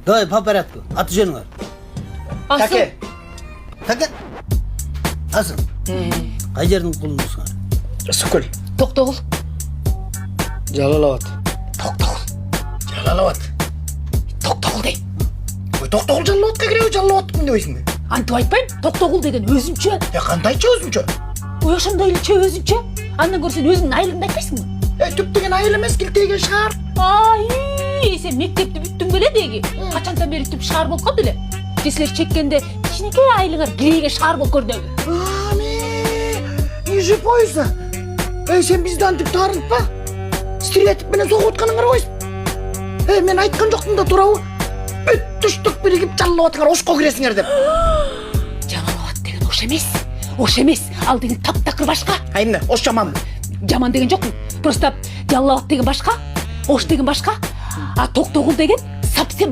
Давай по порядку. Аты жөнүң бар. Асыл. Таке. Таке. Асыл. Кай жердин кулундусуң? Ысыккөл. Токтогул. Жалал-Абад. Токтогул. Жалал-Абад. Токтогул дейм. Ой, Токтогул Жалал-Абадка киреби, Жалал-Абад ким дебейсиңби? Антип айтпайм. Токтогул деген өзүнчө. Кандайча өзүнчө? Ой, ошондой элече өзүнчө. Андан көрсөң өзүңдүн айылыңды айтпайсыңбы? Түп деген айыл эмес, килтеген шаар. Ай, сен мектепти бүттүң беле деги. Качандан бери түп шаар болуп калды эле. Силер чеккенде кичинекей айылыңар кирейге шаар болуп көрдүбү. Ниже пояса. Сен бизди антип таарынтпа. Стрелятип менен согуп атканың карабайсың. Мен айткан жоктум да туурабы? Бүт түштүк биригип Жалал-Абадка ошко киресиңер деп. Жалал-Абад деген ош эмес. Ош эмес. Ал деген таптакыр башка. Эмне? Ош жаманбы? Жаман деген жокмун. Просто Жалал-Абад деген башка, Ош деген башка, а Токтогул деген совсем